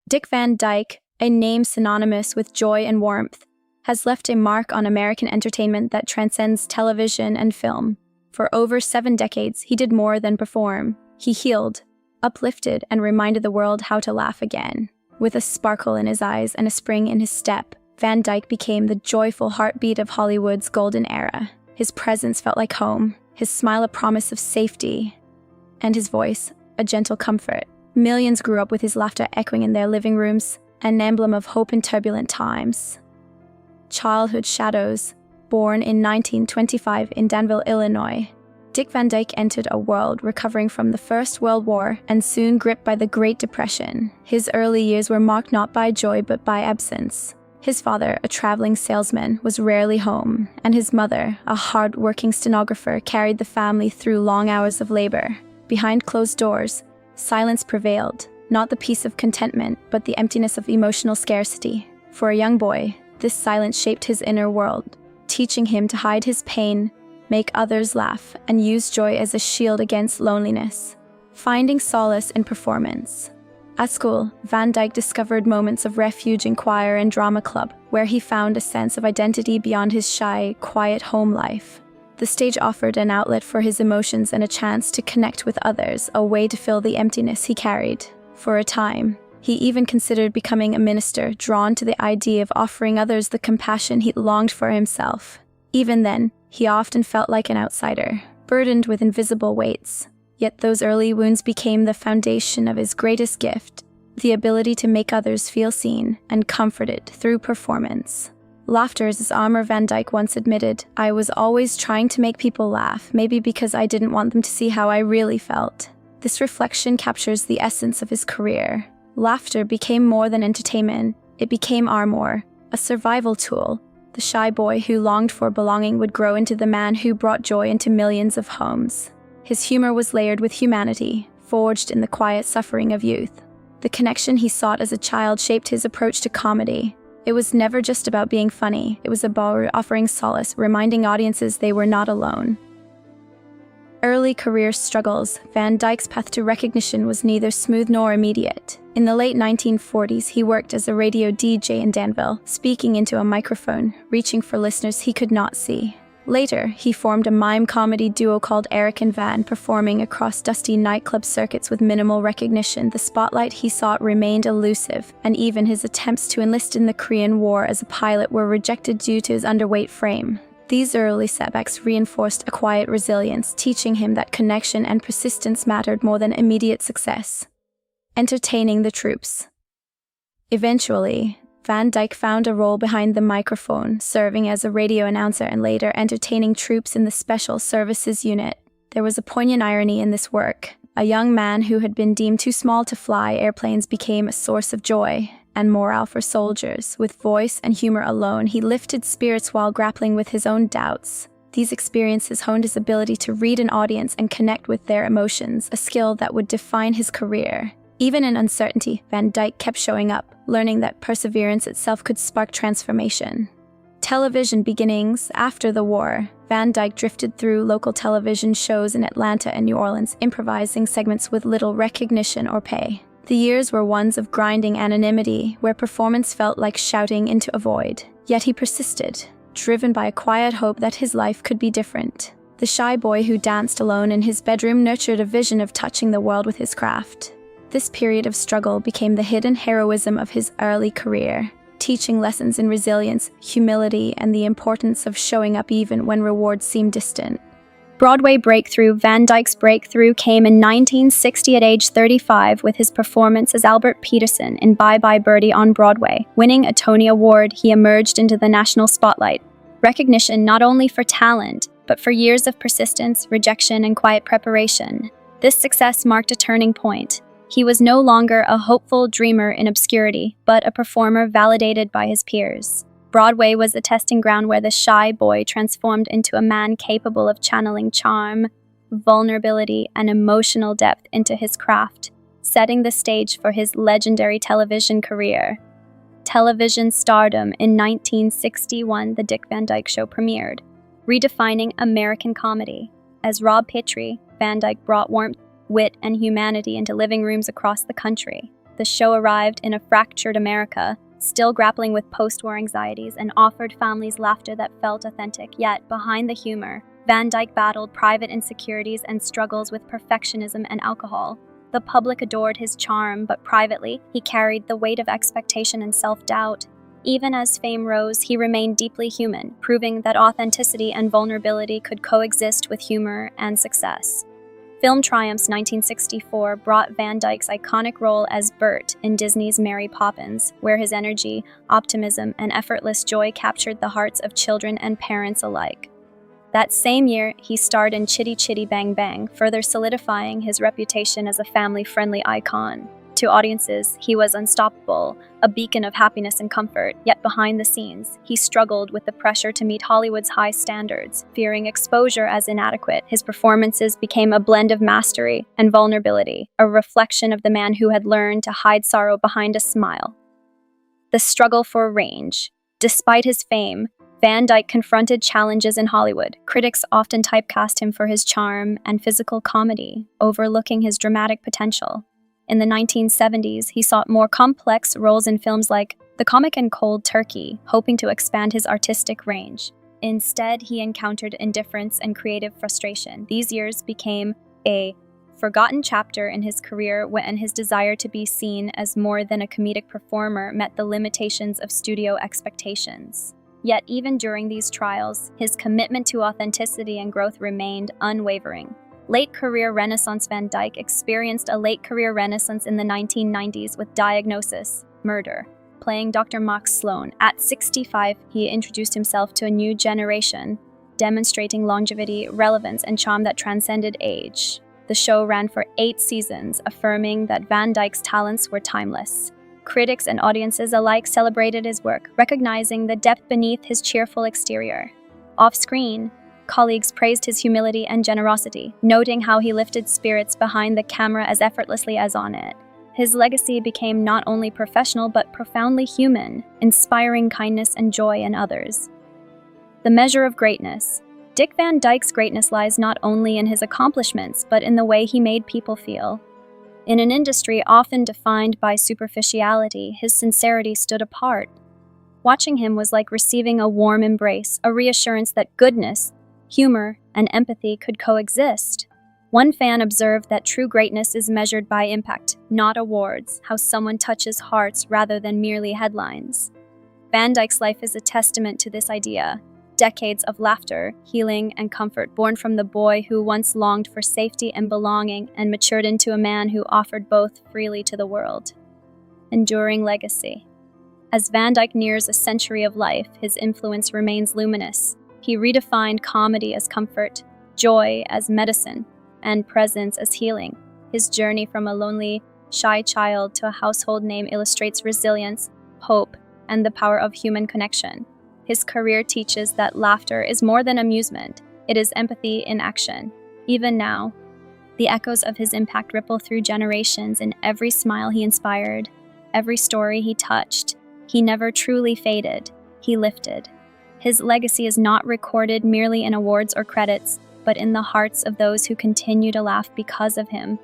Dick Van Dyke, a name synonymous with joy and warmth, has left a mark on American entertainment that transcends television and film. For over 7 decades, he did more than perform. He healed, uplifted, and reminded the world how to laugh again. With a sparkle in his eyes and a spring in his step, Van Dyke became the joyful heartbeat of Hollywood's golden era. His presence felt like home, his smile a promise of safety, and his voice a gentle comfort. Millions grew up with his laughter echoing in their living rooms, an emblem of hope in turbulent times. Childhood shadows. Born in 1925 in Danville, Illinois, Dick Van Dyke entered a world recovering from the First World War and soon gripped by the Great Depression. His early years were marked not by joy but by absence. His father, a traveling salesman, was rarely home, and his mother, a hard-working stenographer, carried the family through long hours of labor. Behind closed doors, silence prevailed, not the peace of contentment, but the emptiness of emotional scarcity. For a young boy, this silence shaped his inner world, teaching him to hide his pain, make others laugh, and use joy as a shield against loneliness. Finding solace in performance. At school, Van Dyke discovered moments of refuge in choir and drama club, where he found a sense of identity beyond his shy, quiet home life. The stage offered an outlet for his emotions and a chance to connect with others, a way to fill the emptiness he carried. For a time, he even considered becoming a minister, drawn to the idea of offering others the compassion he longed for himself. Even then, he often felt like an outsider, burdened with invisible weights. Yet those early wounds became the foundation of his greatest gift, the ability to make others feel seen and comforted through performance. Laughter is his armor, Van Dyke once admitted. I was always trying to make people laugh, maybe because I didn't want them to see how I really felt. This reflection captures the essence of his career. Laughter became more than entertainment. It became armor, a survival tool. The shy boy who longed for belonging would grow into the man who brought joy into millions of homes. His humor was layered with humanity, forged in the quiet suffering of youth. The connection he sought as a child shaped his approach to comedy. It was never just about being funny. It was about offering solace, reminding audiences they were not alone. Early career struggles. Van Dyke's path to recognition was neither smooth nor immediate. In the late 1940s, he worked as a radio DJ in Danville, speaking into a microphone, reaching for listeners he could not see. Later, he formed a mime comedy duo called Eric and Van, performing across dusty nightclub circuits with minimal recognition. The spotlight he sought remained elusive, and even his attempts to enlist in the Korean War as a pilot were rejected due to his underweight frame. These early setbacks reinforced a quiet resilience, teaching him that connection and persistence mattered more than immediate success. Entertaining the troops. Eventually, Van Dyke found a role behind the microphone, serving as a radio announcer and later entertaining troops in the Special Services Unit. There was a poignant irony in this work. A young man who had been deemed too small to fly airplanes became a source of joy and morale for soldiers. With voice and humor alone, he lifted spirits while grappling with his own doubts. These experiences honed his ability to read an audience and connect with their emotions, a skill that would define his career. Even in uncertainty, Van Dyke kept showing up, learning that perseverance itself could spark transformation. Television beginnings. After the war, Van Dyke drifted through local television shows in Atlanta and New Orleans, improvising segments with little recognition or pay. The years were ones of grinding anonymity, where performance felt like shouting into a void. Yet he persisted, driven by a quiet hope that his life could be different. The shy boy who danced alone in his bedroom nurtured a vision of touching the world with his craft. This period of struggle became the hidden heroism of his early career, teaching lessons in resilience, humility, and the importance of showing up even when rewards seemed distant. Broadway breakthrough. Van Dyke's breakthrough came in 1960 at age 35 with his performance as Albert Peterson in Bye Bye Birdie on Broadway. Winning a Tony Award, he emerged into the national spotlight. Recognition not only for talent, but for years of persistence, rejection, and quiet preparation. This success marked a turning point. He was no longer a hopeful dreamer in obscurity, but a performer validated by his peers. Broadway was a testing ground where the shy boy transformed into a man capable of channeling charm, vulnerability, and emotional depth into his craft, setting the stage for his legendary television career. Television stardom. In 1961, The Dick Van Dyke Show premiered, redefining American comedy. As Rob Petrie, Van Dyke brought warmth, wit, and humanity into living rooms across the country. The show arrived in a fractured America, still grappling with post-war anxieties, and offered families laughter that felt authentic. Yet, behind the humor, Van Dyke battled private insecurities and struggles with perfectionism and alcohol. The public adored his charm, but privately, he carried the weight of expectation and self-doubt. Even as fame rose, he remained deeply human, proving that authenticity and vulnerability could coexist with humor and success. Film triumphs 1964 brought Van Dyke's iconic role as Bert in Disney's Mary Poppins, where his energy, optimism, and effortless joy captured the hearts of children and parents alike. That same year, he starred in Chitty Chitty Bang Bang, further solidifying his reputation as a family-friendly icon. To audiences, he was unstoppable, a beacon of happiness and comfort. Yet behind the scenes, he struggled with the pressure to meet Hollywood's high standards. Fearing exposure as inadequate, his performances became a blend of mastery and vulnerability, a reflection of the man who had learned to hide sorrow behind a smile. The struggle for range. Despite his fame, Van Dyke confronted challenges in Hollywood. Critics often typecast him for his charm and physical comedy, overlooking his dramatic potential. In the 1970s, he sought more complex roles in films like The Comic and Cold Turkey, hoping to expand his artistic range. Instead, he encountered indifference and creative frustration. These years became a forgotten chapter in his career when his desire to be seen as more than a comedic performer met the limitations of studio expectations. Yet even during these trials, his commitment to authenticity and growth remained unwavering. Late career renaissance. Van Dyke experienced a late career renaissance in the 1990s with Diagnosis, Murder. Playing Dr. Max Sloan, at 65, he introduced himself to a new generation, demonstrating longevity, relevance, and charm that transcended age. The show ran for 8 seasons, affirming that Van Dyke's talents were timeless. Critics and audiences alike celebrated his work, recognizing the depth beneath his cheerful exterior. Off-screen, colleagues praised his humility and generosity, noting how he lifted spirits behind the camera as effortlessly as on it. His legacy became not only professional but profoundly human, inspiring kindness and joy in others. The measure of greatness. Dick Van Dyke's greatness lies not only in his accomplishments but in the way he made people feel. In an industry often defined by superficiality, his sincerity stood apart. Watching him was like receiving a warm embrace, a reassurance that goodness, humor, and empathy could coexist. One fan observed that true greatness is measured by impact, not awards, how someone touches hearts rather than merely headlines. Van Dyke's life is a testament to this idea. Decades of laughter, healing, and comfort born from the boy who once longed for safety and belonging and matured into a man who offered both freely to the world. Enduring legacy. As Van Dyke nears a century of life, his influence remains luminous. He redefined comedy as comfort, joy as medicine, and presence as healing. His journey from a lonely, shy child to a household name illustrates resilience, hope, and the power of human connection. His career teaches that laughter is more than amusement, it is empathy in action. Even now, the echoes of his impact ripple through generations in every smile he inspired, every story he touched. He never truly faded, he lifted. His legacy is not recorded merely in awards or credits, but in the hearts of those who continue to laugh because of him.